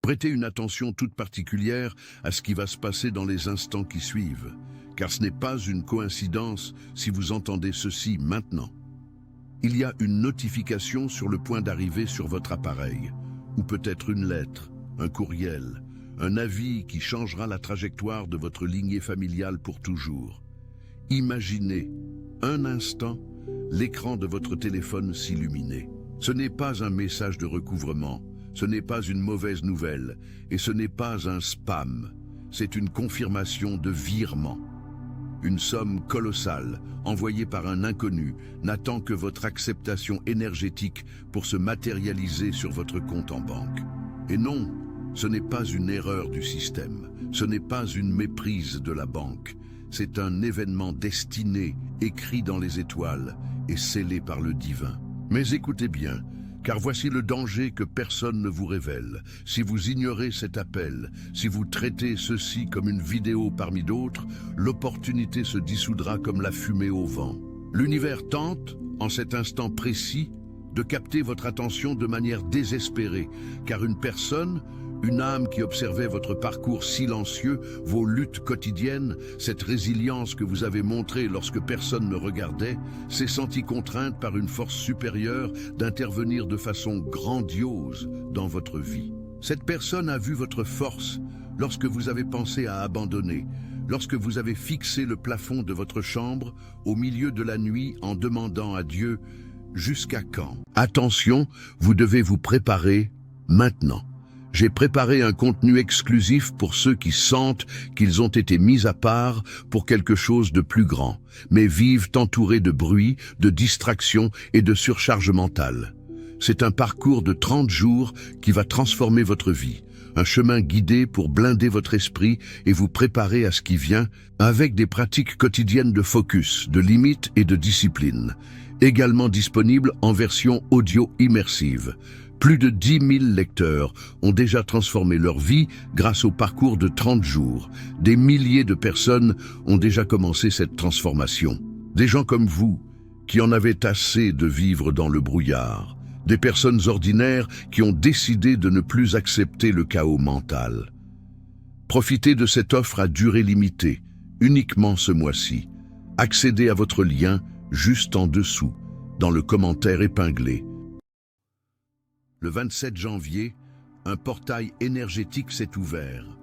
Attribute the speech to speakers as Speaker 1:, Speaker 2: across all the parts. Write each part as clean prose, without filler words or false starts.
Speaker 1: Prêtez une attention toute particulière à ce qui va se passer dans les instants qui suivent, car ce n'est pas une coïncidence si vous entendez ceci maintenant. Il y a une notification sur le point d'arriver sur votre appareil, ou peut-être une lettre, un courriel, un avis qui changera la trajectoire de votre lignée familiale pour toujours. Imaginez, un instant, l'écran de votre téléphone s'illuminer. Ce n'est pas un message de recouvrement, ce n'est pas une mauvaise nouvelle, et ce n'est pas un spam, c'est une confirmation de virement. Une somme colossale, envoyée par un inconnu, n'attend que votre acceptation énergétique pour se matérialiser sur votre compte en banque. Et non, ce n'est pas une erreur du système, ce n'est pas une méprise de la banque, c'est un événement destiné, écrit dans les étoiles et scellé par le divin. Mais écoutez bien, car voici le danger que personne ne vous révèle. Si vous ignorez cet appel, si vous traitez ceci comme une vidéo parmi d'autres, l'opportunité se dissoudra comme la fumée au vent. L'univers tente, en cet instant précis, de capter votre attention de manière désespérée, car une personne, une âme qui observait votre parcours silencieux, vos luttes quotidiennes, cette résilience que vous avez montrée lorsque personne ne regardait, s'est sentie contrainte par une force supérieure d'intervenir de façon grandiose dans votre vie. Cette personne a vu votre force lorsque vous avez pensé à abandonner, lorsque vous avez fixé le plafond de votre chambre au milieu de la nuit en demandant à Dieu « Jusqu'à quand ?» Attention, vous devez vous préparer maintenant. J'ai préparé un contenu exclusif pour ceux qui sentent qu'ils ont été mis à part pour quelque chose de plus grand, mais vivent entourés de bruit, de distractions et de surcharge mentale. C'est un parcours de 30 jours qui va transformer votre vie, un chemin guidé pour blinder votre esprit et vous préparer à ce qui vient avec des pratiques quotidiennes de focus, de limite et de discipline, également disponible en version audio immersive. Plus de 10 000 lecteurs ont déjà transformé leur vie grâce au parcours de 30 jours. Des milliers de personnes ont déjà commencé cette transformation. Des gens comme vous, qui en avaient assez de vivre dans le brouillard. Des personnes ordinaires qui ont décidé de ne plus accepter le chaos mental. Profitez de cette offre à durée limitée, uniquement ce mois-ci. Accédez à votre lien juste en dessous, dans le commentaire épinglé. Le 27 janvier, un portail énergétique s'est ouvert.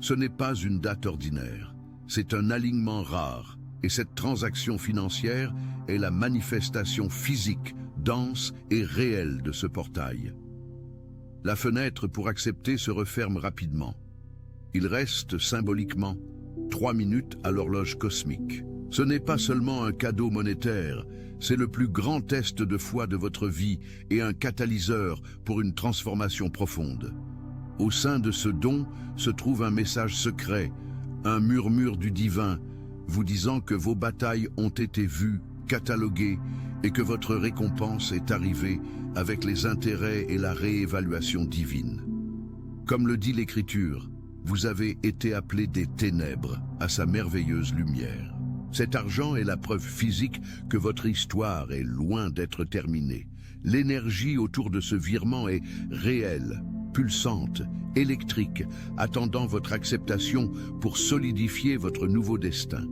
Speaker 1: Ce n'est pas une date ordinaire, c'est un alignement rare, et cette transaction financière est la manifestation physique, dense et réelle de ce portail. La fenêtre pour accepter se referme rapidement. Il reste symboliquement 3 minutes à l'horloge cosmique. Ce n'est pas seulement un cadeau monétaire, c'est le plus grand test de foi de votre vie et un catalyseur pour une transformation profonde. Au sein de ce don se trouve un message secret, un murmure du divin, vous disant que vos batailles ont été vues, cataloguées, et que votre récompense est arrivée avec les intérêts et la réévaluation divine. Comme le dit l'Écriture, vous avez été appelés des ténèbres à sa merveilleuse lumière. Cet argent est la preuve physique que votre histoire est loin d'être terminée. L'énergie autour de ce virement est réelle, pulsante, électrique, attendant votre acceptation pour solidifier votre nouveau destin.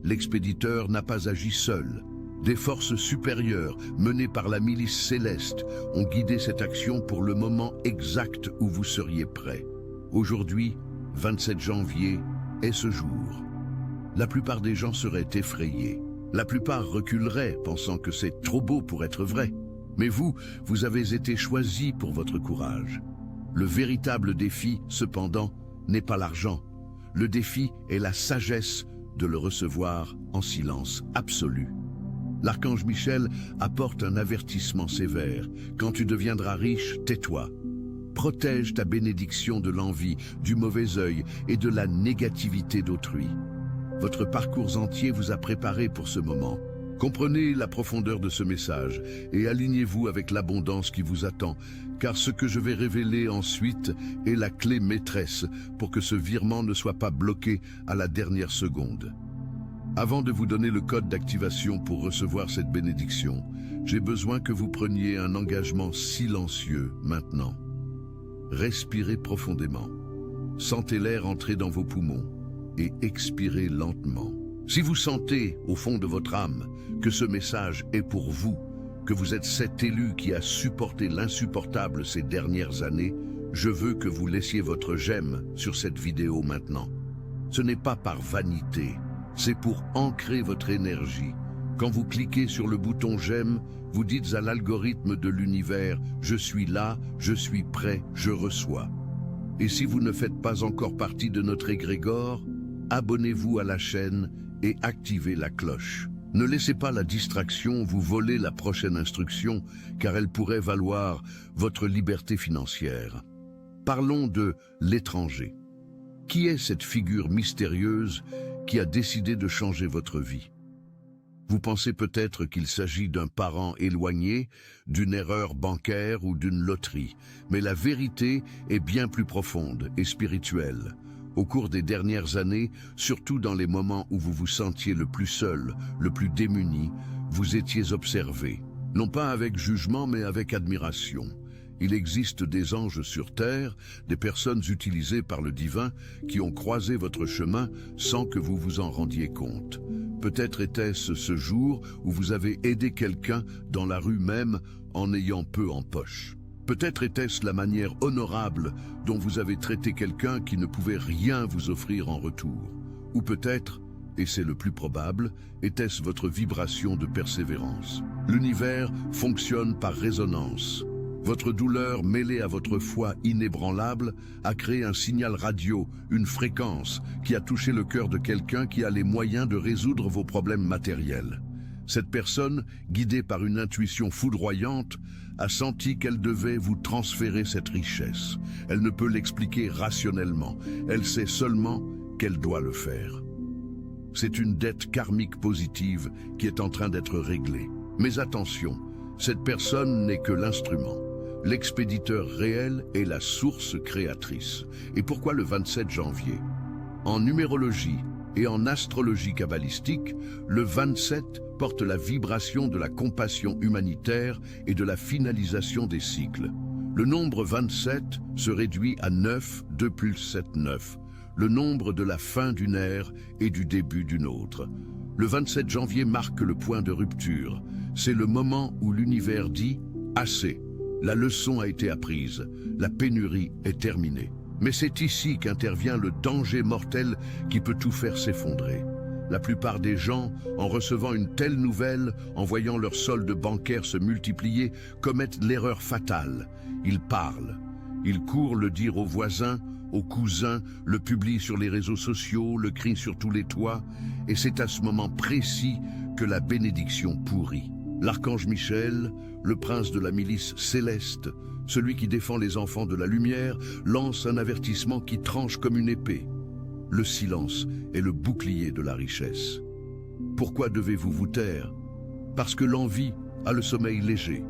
Speaker 1: L'expéditeur n'a pas agi seul. Des forces supérieures, menées par la milice céleste, ont guidé cette action pour le moment exact où vous seriez prêt. Aujourd'hui, 27 janvier, est ce jour. La plupart des gens seraient effrayés. La plupart reculeraient, pensant que c'est trop beau pour être vrai. Mais vous avez été choisi pour votre courage. Le véritable défi, cependant, n'est pas l'argent. Le défi est la sagesse de le recevoir en silence absolu. L'archange Michel apporte un avertissement sévère. Quand tu deviendras riche, tais-toi. Protège ta bénédiction de l'envie, du mauvais œil et de la négativité d'autrui. Votre parcours entier vous a préparé pour ce moment. Comprenez la profondeur de ce message et alignez-vous avec l'abondance qui vous attend, car ce que je vais révéler ensuite est la clé maîtresse pour que ce virement ne soit pas bloqué à la dernière seconde. Avant de vous donner le code d'activation pour recevoir cette bénédiction, j'ai besoin que vous preniez un engagement silencieux maintenant. respirez profondément. Sentez l'air entrer dans vos poumons et expirez lentement. Si vous sentez, au fond de votre âme, que ce message est pour vous, que vous êtes cet élu qui a supporté l'insupportable ces dernières années, je veux que vous laissiez votre j'aime sur cette vidéo maintenant. Ce n'est pas par vanité, c'est pour ancrer votre énergie. Quand vous cliquez sur le bouton j'aime, vous dites à l'algorithme de l'univers « Je suis là, je suis prêt, je reçois ». Et si vous ne faites pas encore partie de notre égrégore, abonnez-vous à la chaîne et activez la cloche. Ne laissez pas la distraction vous voler la prochaine instruction, car elle pourrait valoir votre liberté financière. Parlons de l'étranger. Qui est cette figure mystérieuse qui a décidé de changer votre vie? Vous pensez peut-être qu'il s'agit d'un parent éloigné, d'une erreur bancaire ou d'une loterie, mais la vérité est bien plus profonde et spirituelle. Au cours des dernières années, surtout dans les moments où vous vous sentiez le plus seul, le plus démuni, vous étiez observé, non pas avec jugement mais avec admiration. Il existe des anges sur terre, des personnes utilisées par le divin qui ont croisé votre chemin sans que vous vous en rendiez compte. Peut-être était-ce ce jour où vous avez aidé quelqu'un dans la rue même en ayant peu en poche. Peut-être était-ce la manière honorable dont vous avez traité quelqu'un qui ne pouvait rien vous offrir en retour. Ou peut-être, et c'est le plus probable, était-ce votre vibration de persévérance. L'univers fonctionne par résonance. Votre douleur mêlée à votre foi inébranlable a créé un signal radio, une fréquence qui a touché le cœur de quelqu'un qui a les moyens de résoudre vos problèmes matériels. Cette personne, guidée par une intuition foudroyante, a senti qu'elle devait vous transférer cette richesse. Elle ne peut l'expliquer rationnellement, elle sait seulement qu'elle doit le faire. C'est une dette karmique positive qui est en train d'être réglée. Mais attention, cette personne n'est que l'instrument. L'expéditeur réel est la source créatrice. Et pourquoi le 27 janvier? En numérologie et en astrologie kabbalistique, le 27 porte la vibration de la compassion humanitaire et de la finalisation des cycles. Le nombre 27 se réduit à 9, 2 plus 7, 9, le nombre de la fin d'une ère et du début d'une autre. Le 27 janvier marque le point de rupture. C'est le moment où l'univers dit « Assez ». La leçon a été apprise, la pénurie est terminée. Mais c'est ici qu'intervient le danger mortel qui peut tout faire s'effondrer. La plupart des gens, en recevant une telle nouvelle, en voyant leur solde bancaire se multiplier, commettent l'erreur fatale. Ils parlent. Ils courent le dire aux voisins, aux cousins, le publient sur les réseaux sociaux, le crient sur tous les toits, et c'est à ce moment précis que la bénédiction pourrit. L'archange Michel, le prince de la milice céleste, celui qui défend les enfants de la lumière, lance un avertissement qui tranche comme une épée. Le silence est le bouclier de la richesse. Pourquoi devez-vous vous taire? Parce que l'envie a le sommeil léger.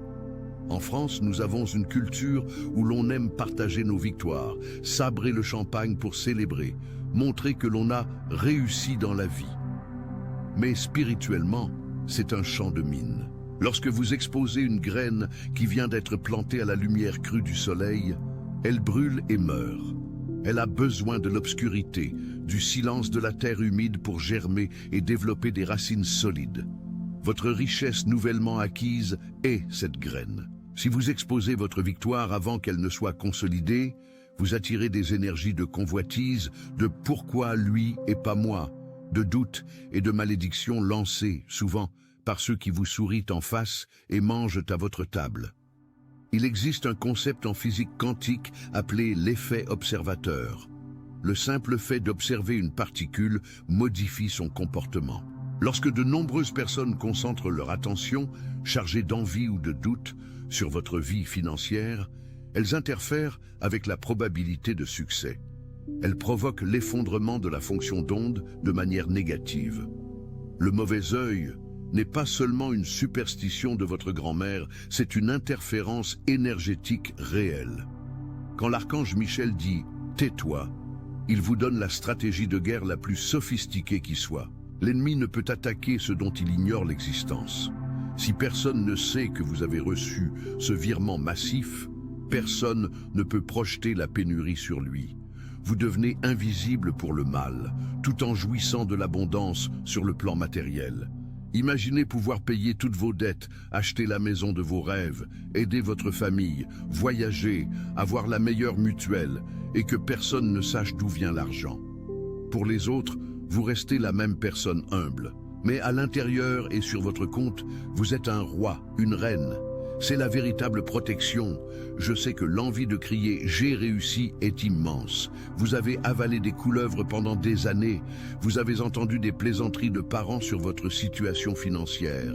Speaker 1: En France, nous avons une culture où l'on aime partager nos victoires, sabrer le champagne pour célébrer, montrer que l'on a réussi dans la vie. Mais spirituellement, c'est un champ de mine. Lorsque vous exposez une graine qui vient d'être plantée à la lumière crue du soleil, elle brûle et meurt. Elle a besoin de l'obscurité, du silence de la terre humide pour germer et développer des racines solides. Votre richesse nouvellement acquise est cette graine. Si vous exposez votre victoire avant qu'elle ne soit consolidée, vous attirez des énergies de convoitise, de pourquoi lui et pas moi, de doute et de malédiction lancées, souvent, par ceux qui vous sourient en face et mangent à votre table. Il existe un concept en physique quantique appelé l'effet observateur. Le simple fait d'observer une particule modifie son comportement. Lorsque de nombreuses personnes concentrent leur attention, chargées d'envie ou de doute, sur votre vie financière, elles interfèrent avec la probabilité de succès. Elles provoquent l'effondrement de la fonction d'onde de manière négative. Le mauvais œil n'est pas seulement une superstition de votre grand-mère, c'est une interférence énergétique réelle. Quand l'archange Michel dit « tais-toi », il vous donne la stratégie de guerre la plus sophistiquée qui soit. L'ennemi ne peut attaquer ce dont il ignore l'existence. Si personne ne sait que vous avez reçu ce virement massif, personne ne peut projeter la pénurie sur lui. Vous devenez invisible pour le mal, tout en jouissant de l'abondance sur le plan matériel. Imaginez pouvoir payer toutes vos dettes, acheter la maison de vos rêves, aider votre famille, voyager, avoir la meilleure mutuelle, et que personne ne sache d'où vient l'argent. Pour les autres, vous restez la même personne humble. Mais à l'intérieur et sur votre compte, vous êtes un roi, une reine. C'est la véritable protection. Je sais que l'envie de crier « j'ai réussi » est immense. Vous avez avalé des couleuvres pendant des années. Vous avez entendu des plaisanteries de parents sur votre situation financière.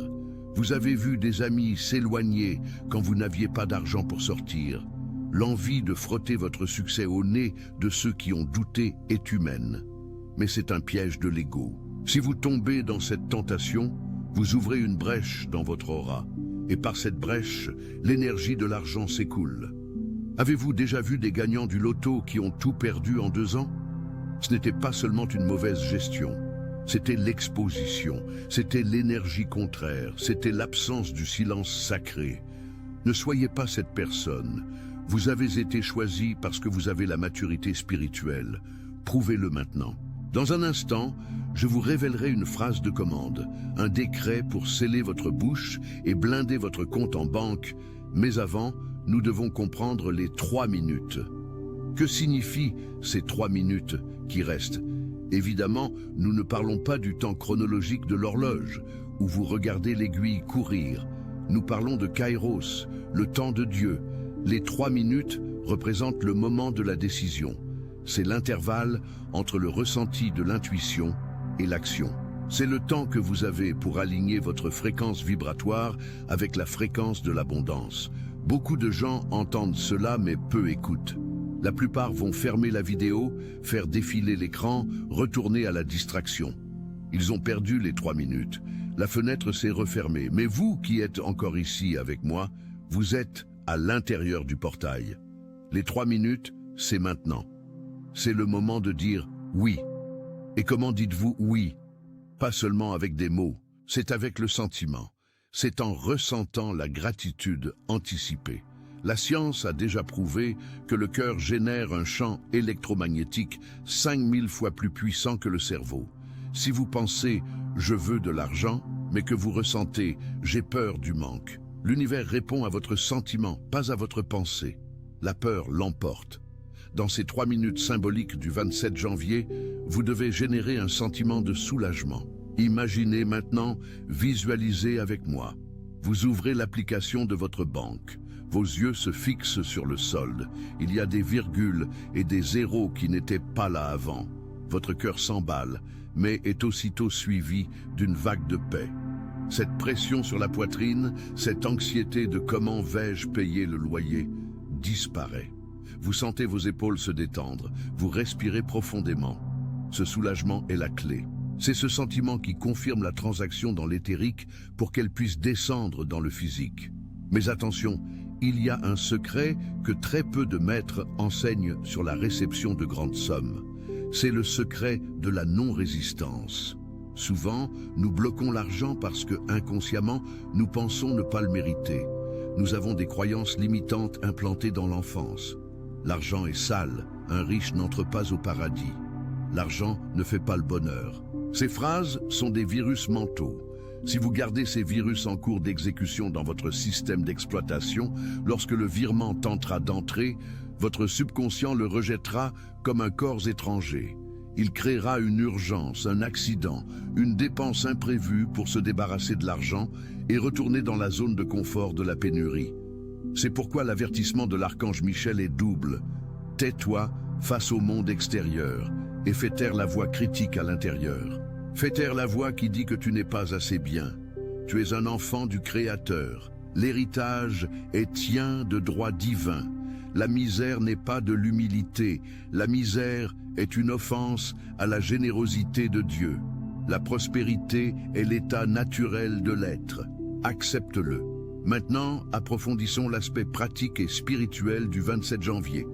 Speaker 1: Vous avez vu des amis s'éloigner quand vous n'aviez pas d'argent pour sortir. L'envie de frotter votre succès au nez de ceux qui ont douté est humaine. Mais c'est un piège de l'ego. Si vous tombez dans cette tentation, vous ouvrez une brèche dans votre aura. Et par cette brèche, l'énergie de l'argent s'écoule. Avez-vous déjà vu des gagnants du loto qui ont tout perdu en 2 ans? Ce n'était pas seulement une mauvaise gestion, c'était l'exposition, c'était l'énergie contraire, c'était l'absence du silence sacré. Ne soyez pas cette personne. Vous avez été choisi parce que vous avez la maturité spirituelle. Prouvez-le maintenant. Dans un instant, je vous révélerai une phrase de commande, un décret pour sceller votre bouche et blinder votre compte en banque. Mais avant, nous devons comprendre les 3 minutes. Que signifient ces 3 minutes qui restent? Évidemment, nous ne parlons pas du temps chronologique de l'horloge, où vous regardez l'aiguille courir. Nous parlons de Kairos, le temps de Dieu. Les 3 minutes représentent le moment de la décision. C'est l'intervalle entre le ressenti de l'intuition et l'action. C'est le temps que vous avez pour aligner votre fréquence vibratoire avec la fréquence de l'abondance. Beaucoup de gens entendent cela mais peu écoutent. La plupart vont fermer la vidéo, faire défiler l'écran, retourner à la distraction. Ils ont perdu les 3 minutes. La fenêtre s'est refermée. Mais vous qui êtes encore ici avec moi, vous êtes à l'intérieur du portail. Les 3 minutes, c'est maintenant. C'est le moment de dire oui. Et comment dites-vous oui? Pas seulement avec des mots, c'est avec le sentiment. C'est en ressentant la gratitude anticipée. La science a déjà prouvé que le cœur génère un champ électromagnétique 5000 fois plus puissant que le cerveau. Si vous pensez « je veux de l'argent », mais que vous ressentez « j'ai peur du manque », l'univers répond à votre sentiment, pas à votre pensée. La peur l'emporte. Dans ces 3 minutes symboliques du 27 janvier, vous devez générer un sentiment de soulagement. Imaginez maintenant, visualisez avec moi. Vous ouvrez l'application de votre banque. Vos yeux se fixent sur le solde. Il y a des virgules et des zéros qui n'étaient pas là avant. Votre cœur s'emballe, mais est aussitôt suivi d'une vague de paix. Cette pression sur la poitrine, cette anxiété de comment vais-je payer le loyer, disparaît. Vous sentez vos épaules se détendre, vous respirez profondément. Ce soulagement est la clé. C'est ce sentiment qui confirme la transaction dans l'éthérique pour qu'elle puisse descendre dans le physique. Mais attention, il y a un secret que très peu de maîtres enseignent sur la réception de grandes sommes. C'est le secret de la non-résistance. Souvent, nous bloquons l'argent parce que, inconsciemment, nous pensons ne pas le mériter. Nous avons des croyances limitantes implantées dans l'enfance. L'argent est sale, un riche n'entre pas au paradis. L'argent ne fait pas le bonheur. Ces phrases sont des virus mentaux. Si vous gardez ces virus en cours d'exécution dans votre système d'exploitation, lorsque le virement tentera d'entrer, votre subconscient le rejettera comme un corps étranger. Il créera une urgence, un accident, une dépense imprévue pour se débarrasser de l'argent et retourner dans la zone de confort de la pénurie. C'est pourquoi l'avertissement de l'archange Michel est double. Tais-toi face au monde extérieur et fais taire la voix critique à l'intérieur. Fais taire la voix qui dit que tu n'es pas assez bien. Tu es un enfant du Créateur. L'héritage est tien de droit divin. La misère n'est pas de l'humilité. La misère est une offense à la générosité de Dieu. La prospérité est l'état naturel de l'être. Accepte-le. Maintenant, approfondissons l'aspect pratique et spirituel du 27 janvier.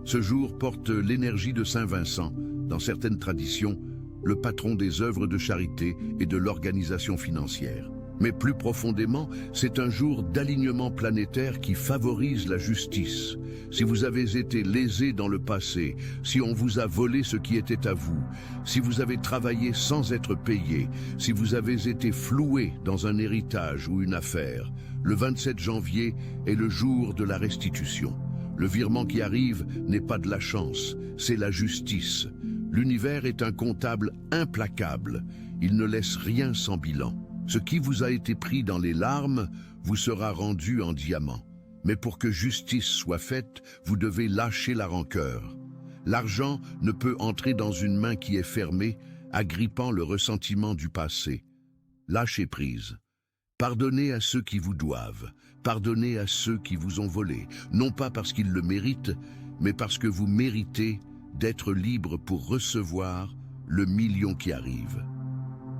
Speaker 1: Ce jour porte l'énergie de Saint Vincent. Dans certaines traditions, le patron des œuvres de charité et de l'organisation financière. Mais plus profondément, c'est un jour d'alignement planétaire qui favorise la justice. Si vous avez été lésé dans le passé, si on vous a volé ce qui était à vous, si vous avez travaillé sans être payé, si vous avez été floué dans un héritage ou une affaire, le 27 janvier est le jour de la restitution. Le virement qui arrive n'est pas de la chance, c'est la justice. L'univers est un comptable implacable. Il ne laisse rien sans bilan. Ce qui vous a été pris dans les larmes vous sera rendu en diamant. Mais pour que justice soit faite, vous devez lâcher la rancœur. L'argent ne peut entrer dans une main qui est fermée, agrippant le ressentiment du passé. Lâchez prise. Pardonnez à ceux qui vous doivent. Pardonnez à ceux qui vous ont volé, non pas parce qu'ils le méritent, mais parce que vous méritez d'être libre pour recevoir le million qui arrive.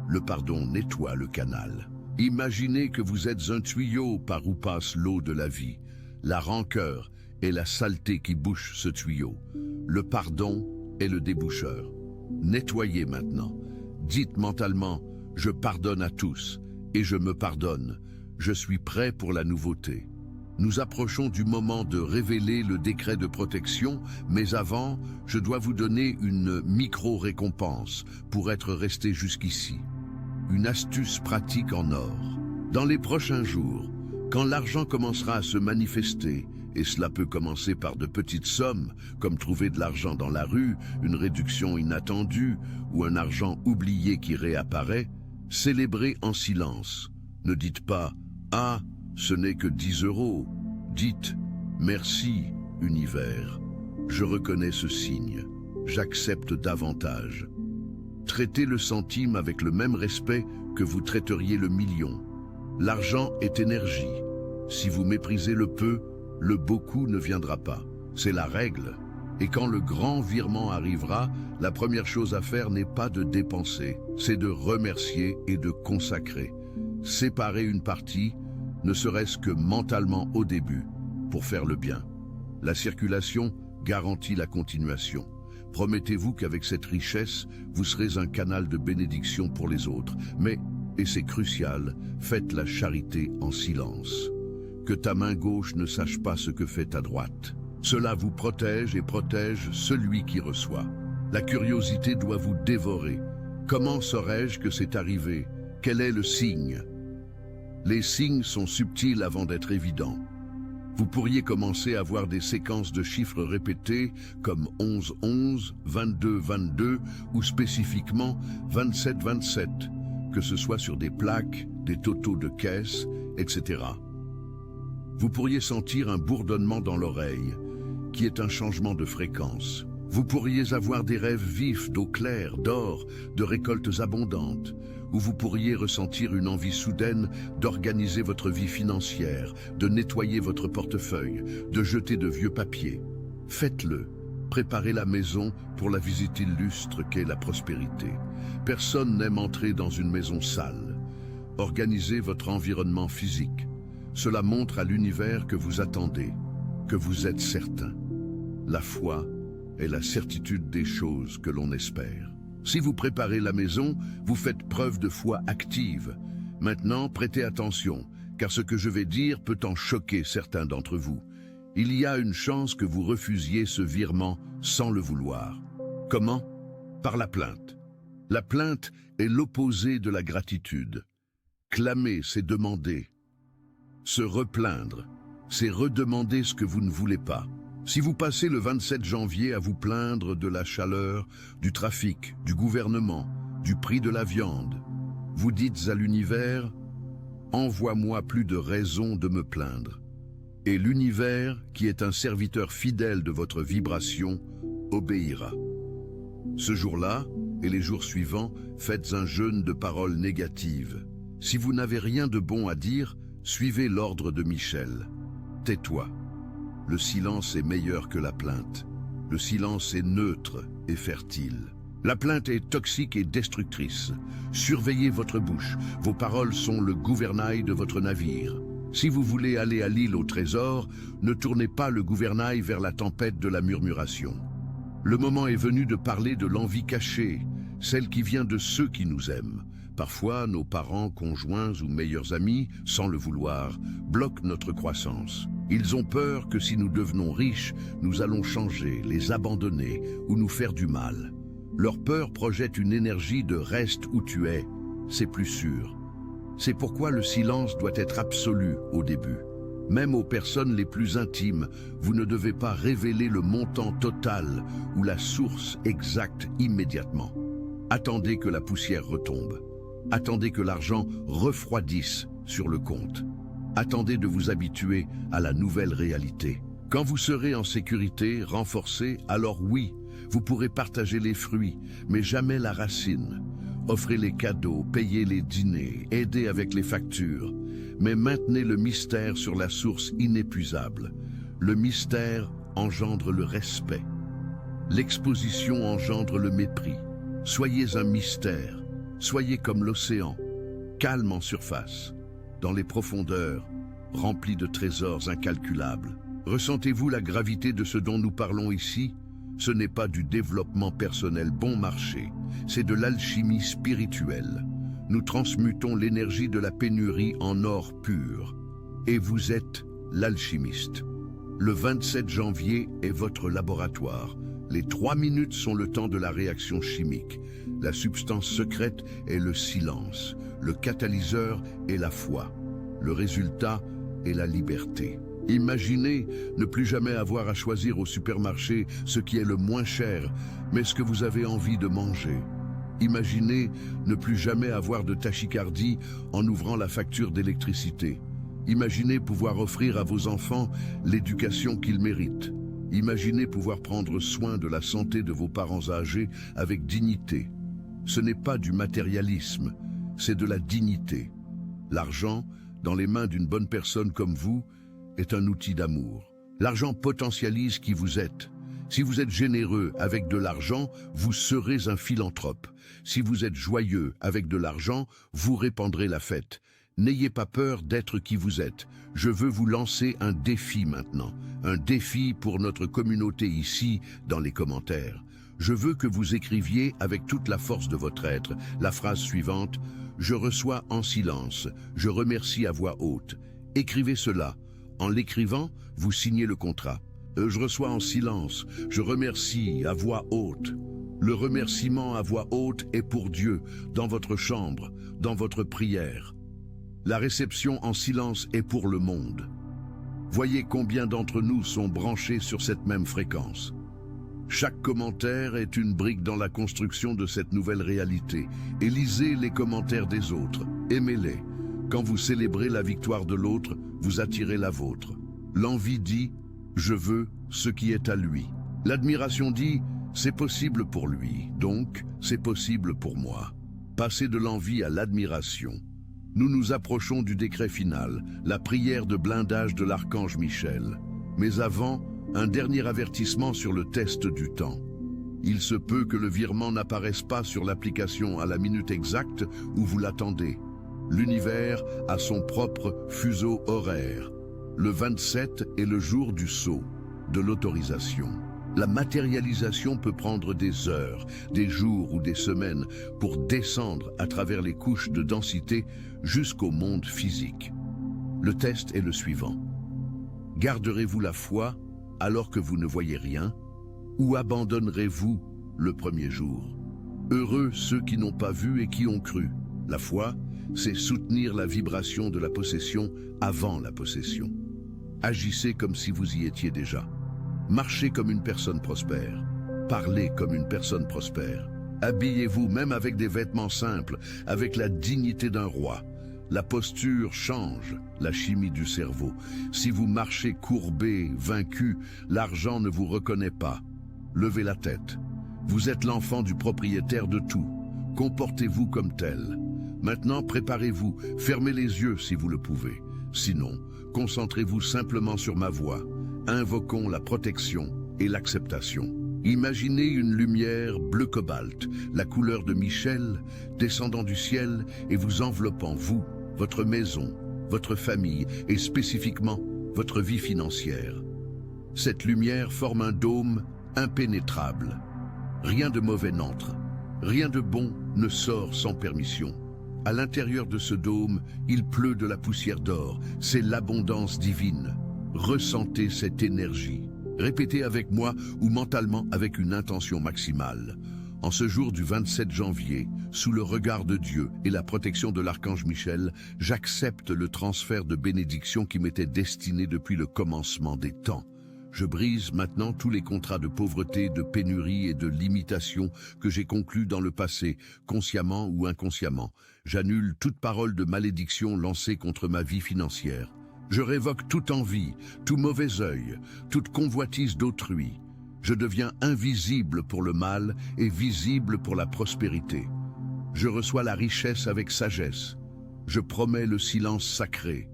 Speaker 1: Le pardon nettoie le canal. Imaginez que vous êtes un tuyau par où passe l'eau de la vie. La rancœur est la saleté qui bouche ce tuyau. Le pardon est le déboucheur. Nettoyez maintenant. Dites mentalement, je pardonne à tous et je me pardonne. Je suis prêt pour la nouveauté. Nous approchons du moment de révéler le décret de protection, mais avant, je dois vous donner une micro-récompense pour être resté jusqu'ici. Une astuce pratique en or. Dans les prochains jours, quand l'argent commencera à se manifester, et cela peut commencer par de petites sommes, comme trouver de l'argent dans la rue, une réduction inattendue ou un argent oublié qui réapparaît, célébrez en silence. Ne dites pas « Ah, ce n'est que 10 €. Dites « Merci, univers. Je reconnais ce signe. J'accepte davantage. » Traitez le centime avec le même respect que vous traiteriez le million. L'argent est énergie. Si vous méprisez le peu, le beaucoup ne viendra pas. C'est la règle. Et quand le grand virement arrivera, la première chose à faire n'est pas de dépenser, c'est de remercier et de consacrer. Séparer une partie, ne serait-ce que mentalement au début, pour faire le bien. La circulation garantit la continuation. Promettez-vous qu'avec cette richesse, vous serez un canal de bénédiction pour les autres. Mais, et c'est crucial, faites la charité en silence. Que ta main gauche ne sache pas ce que fait ta droite. Cela vous protège et protège celui qui reçoit. La curiosité doit vous dévorer. Comment saurais-je que c'est arrivé? Quel est le signe? Les signes sont subtils avant d'être évidents. Vous pourriez commencer à voir des séquences de chiffres répétés comme 11-11, 22-22 ou spécifiquement 27-27, que ce soit sur des plaques, des totaux de caisse, etc. Vous pourriez sentir un bourdonnement dans l'oreille, qui est un changement de fréquence. Vous pourriez avoir des rêves vifs d'eau claire, d'or, de récoltes abondantes, ou vous pourriez ressentir une envie soudaine d'organiser votre vie financière, de nettoyer votre portefeuille, de jeter de vieux papiers. Faites-le. Préparez la maison pour la visite illustre qu'est la prospérité. Personne n'aime entrer dans une maison sale. Organisez votre environnement physique. Cela montre à l'univers que vous attendez, que vous êtes certain. La foi est la certitude des choses que l'on espère. Si vous préparez la maison, vous faites preuve de foi active. Maintenant, prêtez attention, car ce que je vais dire peut en choquer certains d'entre vous. Il y a une chance que vous refusiez ce virement sans le vouloir. Comment? Par la plainte. La plainte est l'opposé de la gratitude. Clamer, c'est demander. Se replaindre, c'est redemander ce que vous ne voulez pas. Si vous passez le 27 janvier à vous plaindre de la chaleur, du trafic, du gouvernement, du prix de la viande, vous dites à l'univers « Envoie-moi plus de raisons de me plaindre ». Et l'univers, qui est un serviteur fidèle de votre vibration, obéira. Ce jour-là, et les jours suivants, faites un jeûne de paroles négatives. Si vous n'avez rien de bon à dire, suivez l'ordre de Michel. Tais-toi. Le silence est meilleur que la plainte. Le silence est neutre et fertile. La plainte est toxique et destructrice. Surveillez votre bouche. Vos paroles sont le gouvernail de votre navire. Si vous voulez aller à l'île au trésor, ne tournez pas le gouvernail vers la tempête de la murmuration. Le moment est venu de parler de l'envie cachée, celle qui vient de ceux qui nous aiment. Parfois, nos parents, conjoints ou meilleurs amis, sans le vouloir, bloquent notre croissance. Ils ont peur que si nous devenons riches, nous allons changer, les abandonner ou nous faire du mal. Leur peur projette une énergie de « reste où tu es », c'est plus sûr. C'est pourquoi le silence doit être absolu au début. Même aux personnes les plus intimes, vous ne devez pas révéler le montant total ou la source exacte immédiatement. Attendez que la poussière retombe. Attendez que l'argent refroidisse sur le compte. Attendez de vous habituer à la nouvelle réalité. Quand vous serez en sécurité, renforcé, alors oui, vous pourrez partager les fruits, mais jamais la racine. Offrez les cadeaux, payez les dîners, aidez avec les factures. Mais maintenez le mystère sur la source inépuisable. Le mystère engendre le respect. L'exposition engendre le mépris. Soyez un mystère. Soyez comme l'océan, calme en surface, dans les profondeurs, rempli de trésors incalculables. Ressentez-vous la gravité de ce dont nous parlons ici? Ce n'est pas du développement personnel bon marché, c'est de l'alchimie spirituelle. Nous transmutons l'énergie de la pénurie en or pur. Et vous êtes l'alchimiste. Le 27 janvier est votre laboratoire. Les 3 minutes sont le temps de la réaction chimique. La substance secrète est le silence. Le catalyseur est la foi. Le résultat est la liberté. Imaginez ne plus jamais avoir à choisir au supermarché ce qui est le moins cher, mais ce que vous avez envie de manger. Imaginez ne plus jamais avoir de tachycardie en ouvrant la facture d'électricité. Imaginez pouvoir offrir à vos enfants l'éducation qu'ils méritent. Imaginez pouvoir prendre soin de la santé de vos parents âgés avec dignité. Ce n'est pas du matérialisme, c'est de la dignité. L'argent, dans les mains d'une bonne personne comme vous, est un outil d'amour. L'argent potentialise qui vous êtes. Si vous êtes généreux avec de l'argent, vous serez un philanthrope. Si vous êtes joyeux avec de l'argent, vous répandrez la fête. N'ayez pas peur d'être qui vous êtes. Je veux vous lancer un défi maintenant. Un défi pour notre communauté ici, dans les commentaires. Je veux que vous écriviez avec toute la force de votre être la phrase suivante: « Je reçois en silence, je remercie à voix haute ». Écrivez cela. En l'écrivant, vous signez le contrat. Je reçois en silence, je remercie à voix haute. Le remerciement à voix haute est pour Dieu, dans votre chambre, dans votre prière. La réception en silence est pour le monde. Voyez combien d'entre nous sont branchés sur cette même fréquence. Chaque commentaire est une brique dans la construction de cette nouvelle réalité. Et lisez les commentaires des autres, aimez-les. Quand vous célébrez la victoire de l'autre, vous attirez la vôtre. L'envie dit « je veux ce qui est à lui ». L'admiration dit « c'est possible pour lui, donc c'est possible pour moi ». Passez de l'envie à l'admiration. Nous nous approchons du décret final, la prière de blindage de l'archange Michel. Mais avant, un dernier avertissement sur le test du temps. Il se peut que le virement n'apparaisse pas sur l'application à la minute exacte où vous l'attendez. L'univers a son propre fuseau horaire. Le 27 est le jour du sceau, de l'autorisation. La matérialisation peut prendre des heures, des jours ou des semaines pour descendre à travers les couches de densité jusqu'au monde physique. Le test est le suivant. Garderez-vous la foi alors que vous ne voyez rien, ou abandonnerez-vous le premier jour? Heureux ceux qui n'ont pas vu et qui ont cru. La foi, c'est soutenir la vibration de la possession avant la possession. Agissez comme si vous y étiez déjà. Marchez comme une personne prospère. Parlez comme une personne prospère. Habillez-vous même avec des vêtements simples, avec la dignité d'un roi. La posture change la chimie du cerveau. Si vous marchez courbé, vaincu, l'argent ne vous reconnaît pas. Levez la tête. Vous êtes l'enfant du propriétaire de tout. Comportez-vous comme tel. Maintenant, préparez-vous. Fermez les yeux si vous le pouvez. Sinon, concentrez-vous simplement sur ma voix. Invoquons la protection et l'acceptation. Imaginez une lumière bleu cobalt, la couleur de Michel, descendant du ciel et vous enveloppant, vous, votre maison, votre famille et spécifiquement votre vie financière. Cette lumière forme un dôme impénétrable. Rien de mauvais n'entre. Rien de bon ne sort sans permission. À l'intérieur de ce dôme, il pleut de la poussière d'or. C'est l'abondance divine. Ressentez cette énergie. Répétez avec moi ou mentalement avec une intention maximale. En ce jour du 27 janvier, sous le regard de Dieu et la protection de l'archange Michel, j'accepte le transfert de bénédiction qui m'était destiné depuis le commencement des temps. Je brise maintenant tous les contrats de pauvreté, de pénurie et de limitation que j'ai conclus dans le passé, consciemment ou inconsciemment. J'annule toute parole de malédiction lancée contre ma vie financière. Je révoque toute envie, tout mauvais œil, toute convoitise d'autrui. Je deviens invisible pour le mal et visible pour la prospérité. Je reçois la richesse avec sagesse. Je promets le silence sacré.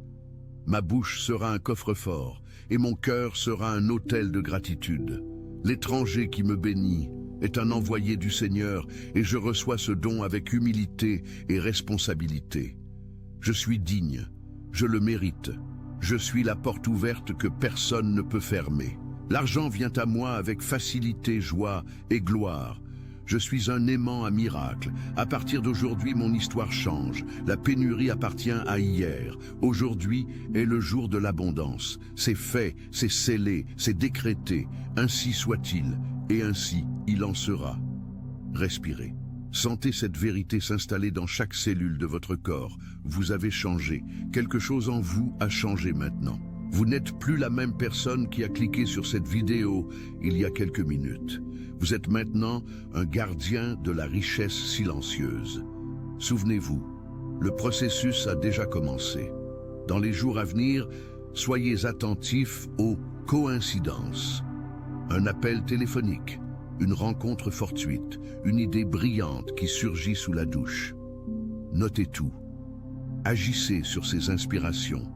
Speaker 1: Ma bouche sera un coffre-fort et mon cœur sera un autel de gratitude. L'étranger qui me bénit est un envoyé du Seigneur et je reçois ce don avec humilité et responsabilité. Je suis digne, je le mérite. Je suis la porte ouverte que personne ne peut fermer. L'argent vient à moi avec facilité, joie et gloire. Je suis un aimant à miracle. À partir d'aujourd'hui, mon histoire change. La pénurie appartient à hier. Aujourd'hui est le jour de l'abondance. C'est fait, c'est scellé, c'est décrété. Ainsi soit-il, et ainsi il en sera. Respirez. Sentez cette vérité s'installer dans chaque cellule de votre corps. Vous avez changé. Quelque chose en vous a changé maintenant. Vous n'êtes plus la même personne qui a cliqué sur cette vidéo il y a quelques minutes. Vous êtes maintenant un gardien de la richesse silencieuse. Souvenez-vous, le processus a déjà commencé. Dans les jours à venir, soyez attentifs aux coïncidences. Un appel téléphonique, une rencontre fortuite, une idée brillante qui surgit sous la douche. Notez tout. Agissez sur ces inspirations.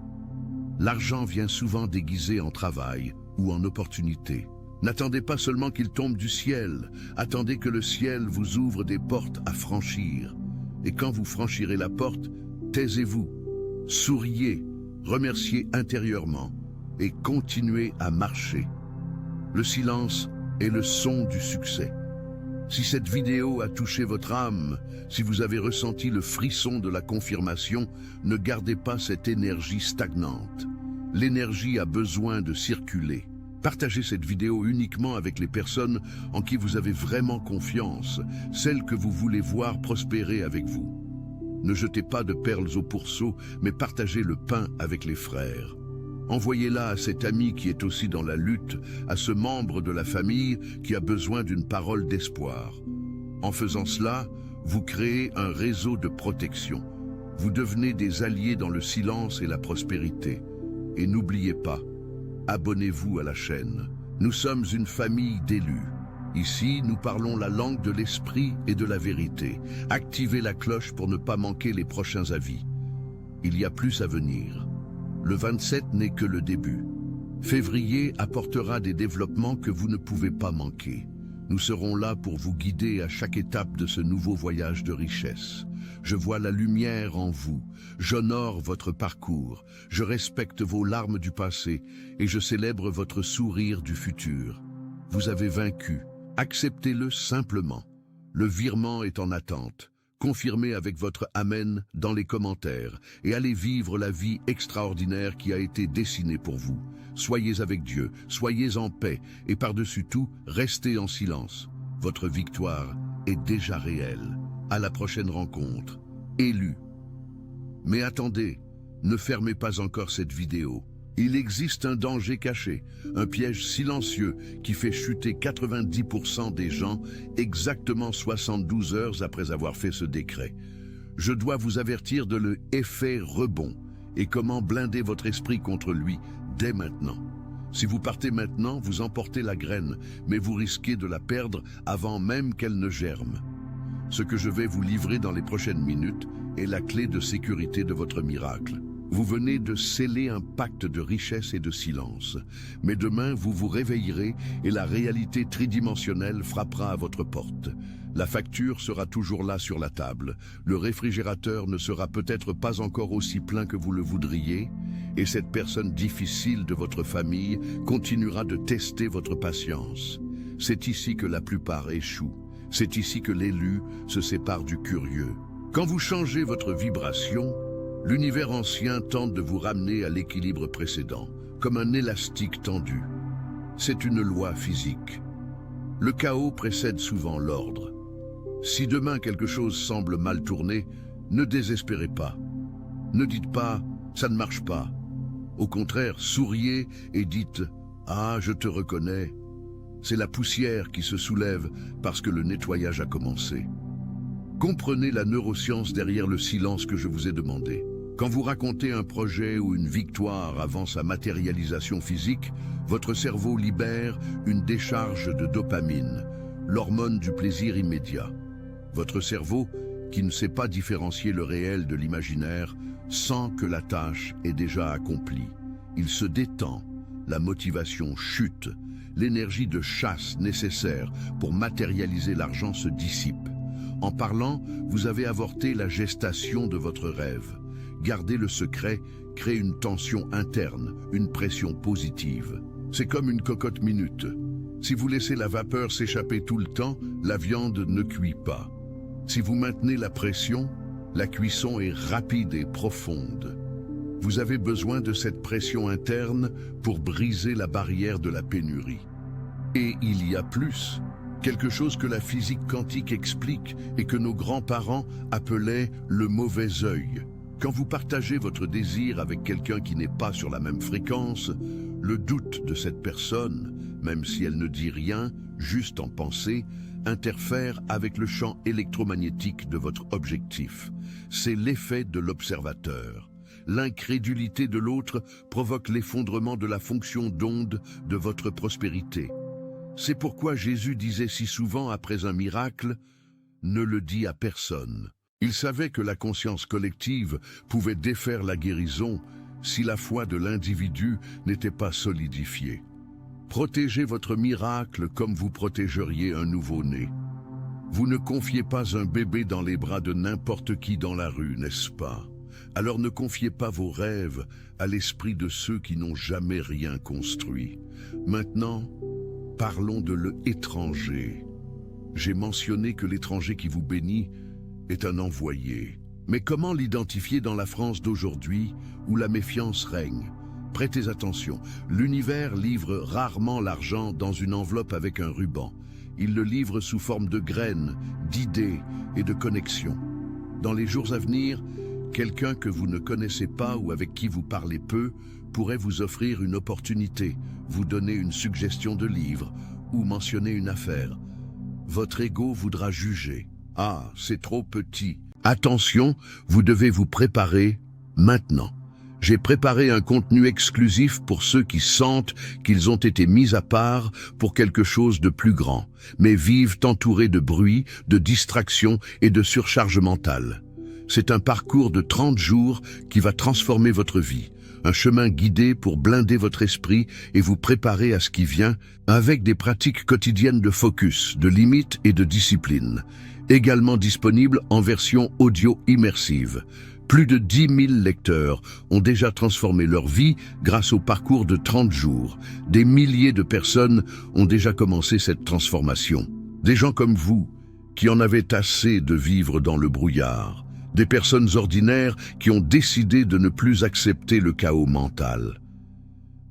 Speaker 1: L'argent vient souvent déguisé en travail ou en opportunité. N'attendez pas seulement qu'il tombe du ciel, attendez que le ciel vous ouvre des portes à franchir. Et quand vous franchirez la porte, taisez-vous, souriez, remerciez intérieurement et continuez à marcher. Le silence est le son du succès. Si cette vidéo a touché votre âme, si vous avez ressenti le frisson de la confirmation, ne gardez pas cette énergie stagnante. L'énergie a besoin de circuler. Partagez cette vidéo uniquement avec les personnes en qui vous avez vraiment confiance, celles que vous voulez voir prospérer avec vous. Ne jetez pas de perles au pourceau, mais partagez le pain avec les frères. Envoyez-la à cet ami qui est aussi dans la lutte, à ce membre de la famille qui a besoin d'une parole d'espoir. En faisant cela, vous créez un réseau de protection. Vous devenez des alliés dans le silence et la prospérité. Et n'oubliez pas, abonnez-vous à la chaîne. Nous sommes une famille d'élus. Ici, nous parlons la langue de l'esprit et de la vérité. Activez la cloche pour ne pas manquer les prochains avis. Il y a plus à venir. Le 27 n'est que le début. Février apportera des développements que vous ne pouvez pas manquer. Nous serons là pour vous guider à chaque étape de ce nouveau voyage de richesse. Je vois la lumière en vous, j'honore votre parcours, je respecte vos larmes du passé et je célèbre votre sourire du futur. Vous avez vaincu, acceptez-le simplement. Le virement est en attente. Confirmez avec votre Amen dans les commentaires et allez vivre la vie extraordinaire qui a été dessinée pour vous. Soyez avec Dieu, soyez en paix et par-dessus tout, restez en silence. Votre victoire est déjà réelle. À la prochaine rencontre. Élu. Mais attendez, ne fermez pas encore cette vidéo. Il existe un danger caché, un piège silencieux qui fait chuter 90% des gens exactement 72 heures après avoir fait ce décret. Je dois vous avertir de l'effet rebond et comment blinder votre esprit contre lui dès maintenant. Si vous partez maintenant, vous emportez la graine, mais vous risquez de la perdre avant même qu'elle ne germe. Ce que je vais vous livrer dans les prochaines minutes est la clé de sécurité de votre miracle. Vous venez de sceller un pacte de richesse et de silence. Mais demain, vous vous réveillerez et la réalité tridimensionnelle frappera à votre porte. La facture sera toujours là sur la table. Le réfrigérateur ne sera peut-être pas encore aussi plein que vous le voudriez. Et cette personne difficile de votre famille continuera de tester votre patience. C'est ici que la plupart échouent. C'est ici que l'élu se sépare du curieux. Quand vous changez votre vibration, l'univers ancien tente de vous ramener à l'équilibre précédent, comme un élastique tendu. C'est une loi physique. Le chaos précède souvent l'ordre. Si demain quelque chose semble mal tourner, ne désespérez pas. Ne dites pas « ça ne marche pas ». Au contraire, souriez et dites « ah, je te reconnais ». C'est la poussière qui se soulève parce que le nettoyage a commencé. Comprenez la neuroscience derrière le silence que je vous ai demandé. Quand vous racontez un projet ou une victoire avant sa matérialisation physique, votre cerveau libère une décharge de dopamine, l'hormone du plaisir immédiat. Votre cerveau, qui ne sait pas différencier le réel de l'imaginaire, sent que la tâche est déjà accomplie. Il se détend, la motivation chute, l'énergie de chasse nécessaire pour matérialiser l'argent se dissipe. En parlant, vous avez avorté la gestation de votre rêve. Garder le secret crée une tension interne, une pression positive. C'est comme une cocotte minute. Si vous laissez la vapeur s'échapper tout le temps, la viande ne cuit pas. Si vous maintenez la pression, la cuisson est rapide et profonde. Vous avez besoin de cette pression interne pour briser la barrière de la pénurie. Et il y a plus, quelque chose que la physique quantique explique et que nos grands-parents appelaient le mauvais œil. Quand vous partagez votre désir avec quelqu'un qui n'est pas sur la même fréquence, le doute de cette personne, même si elle ne dit rien, juste en pensée, interfère avec le champ électromagnétique de votre objectif. C'est l'effet de l'observateur. L'incrédulité de l'autre provoque l'effondrement de la fonction d'onde de votre prospérité. C'est pourquoi Jésus disait si souvent après un miracle, « Ne le dis à personne ». Il savait que la conscience collective pouvait défaire la guérison si la foi de l'individu n'était pas solidifiée. Protégez votre miracle comme vous protégeriez un nouveau-né. Vous ne confiez pas un bébé dans les bras de n'importe qui dans la rue, n'est-ce pas? Alors ne confiez pas vos rêves à l'esprit de ceux qui n'ont jamais rien construit. Maintenant, parlons de l'étranger. J'ai mentionné que l'étranger qui vous bénit est un envoyé. Mais comment l'identifier dans la France d'aujourd'hui où la méfiance règne? Prêtez attention, l'univers livre rarement l'argent dans une enveloppe avec un ruban. Il le livre sous forme de graines, d'idées et de connexions. Dans les jours à venir, quelqu'un que vous ne connaissez pas ou avec qui vous parlez peu pourrait vous offrir une opportunité, vous donner une suggestion de livre ou mentionner une affaire. Votre ego voudra juger. Ah, c'est trop petit. Attention, vous devez vous préparer maintenant. J'ai préparé un contenu exclusif pour ceux qui sentent qu'ils ont été mis à part pour quelque chose de plus grand, mais vivent entourés de bruit, de distractions et de surcharge mentale. C'est un parcours de 30 jours qui va transformer votre vie, un chemin guidé pour blinder votre esprit et vous préparer à ce qui vient avec des pratiques quotidiennes de focus, de limites et de discipline. Également disponible en version audio immersive. Plus de 10 000 lecteurs ont déjà transformé leur vie grâce au parcours de 30 jours. Des milliers de personnes ont déjà commencé cette transformation. Des gens comme vous, qui en avaient assez de vivre dans le brouillard. Des personnes ordinaires qui ont décidé de ne plus accepter le chaos mental.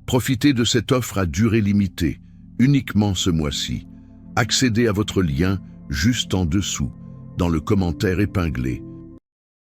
Speaker 1: Profitez de cette offre à durée limitée, uniquement ce mois-ci. Accédez à votre lien juste en dessous, dans le commentaire épinglé.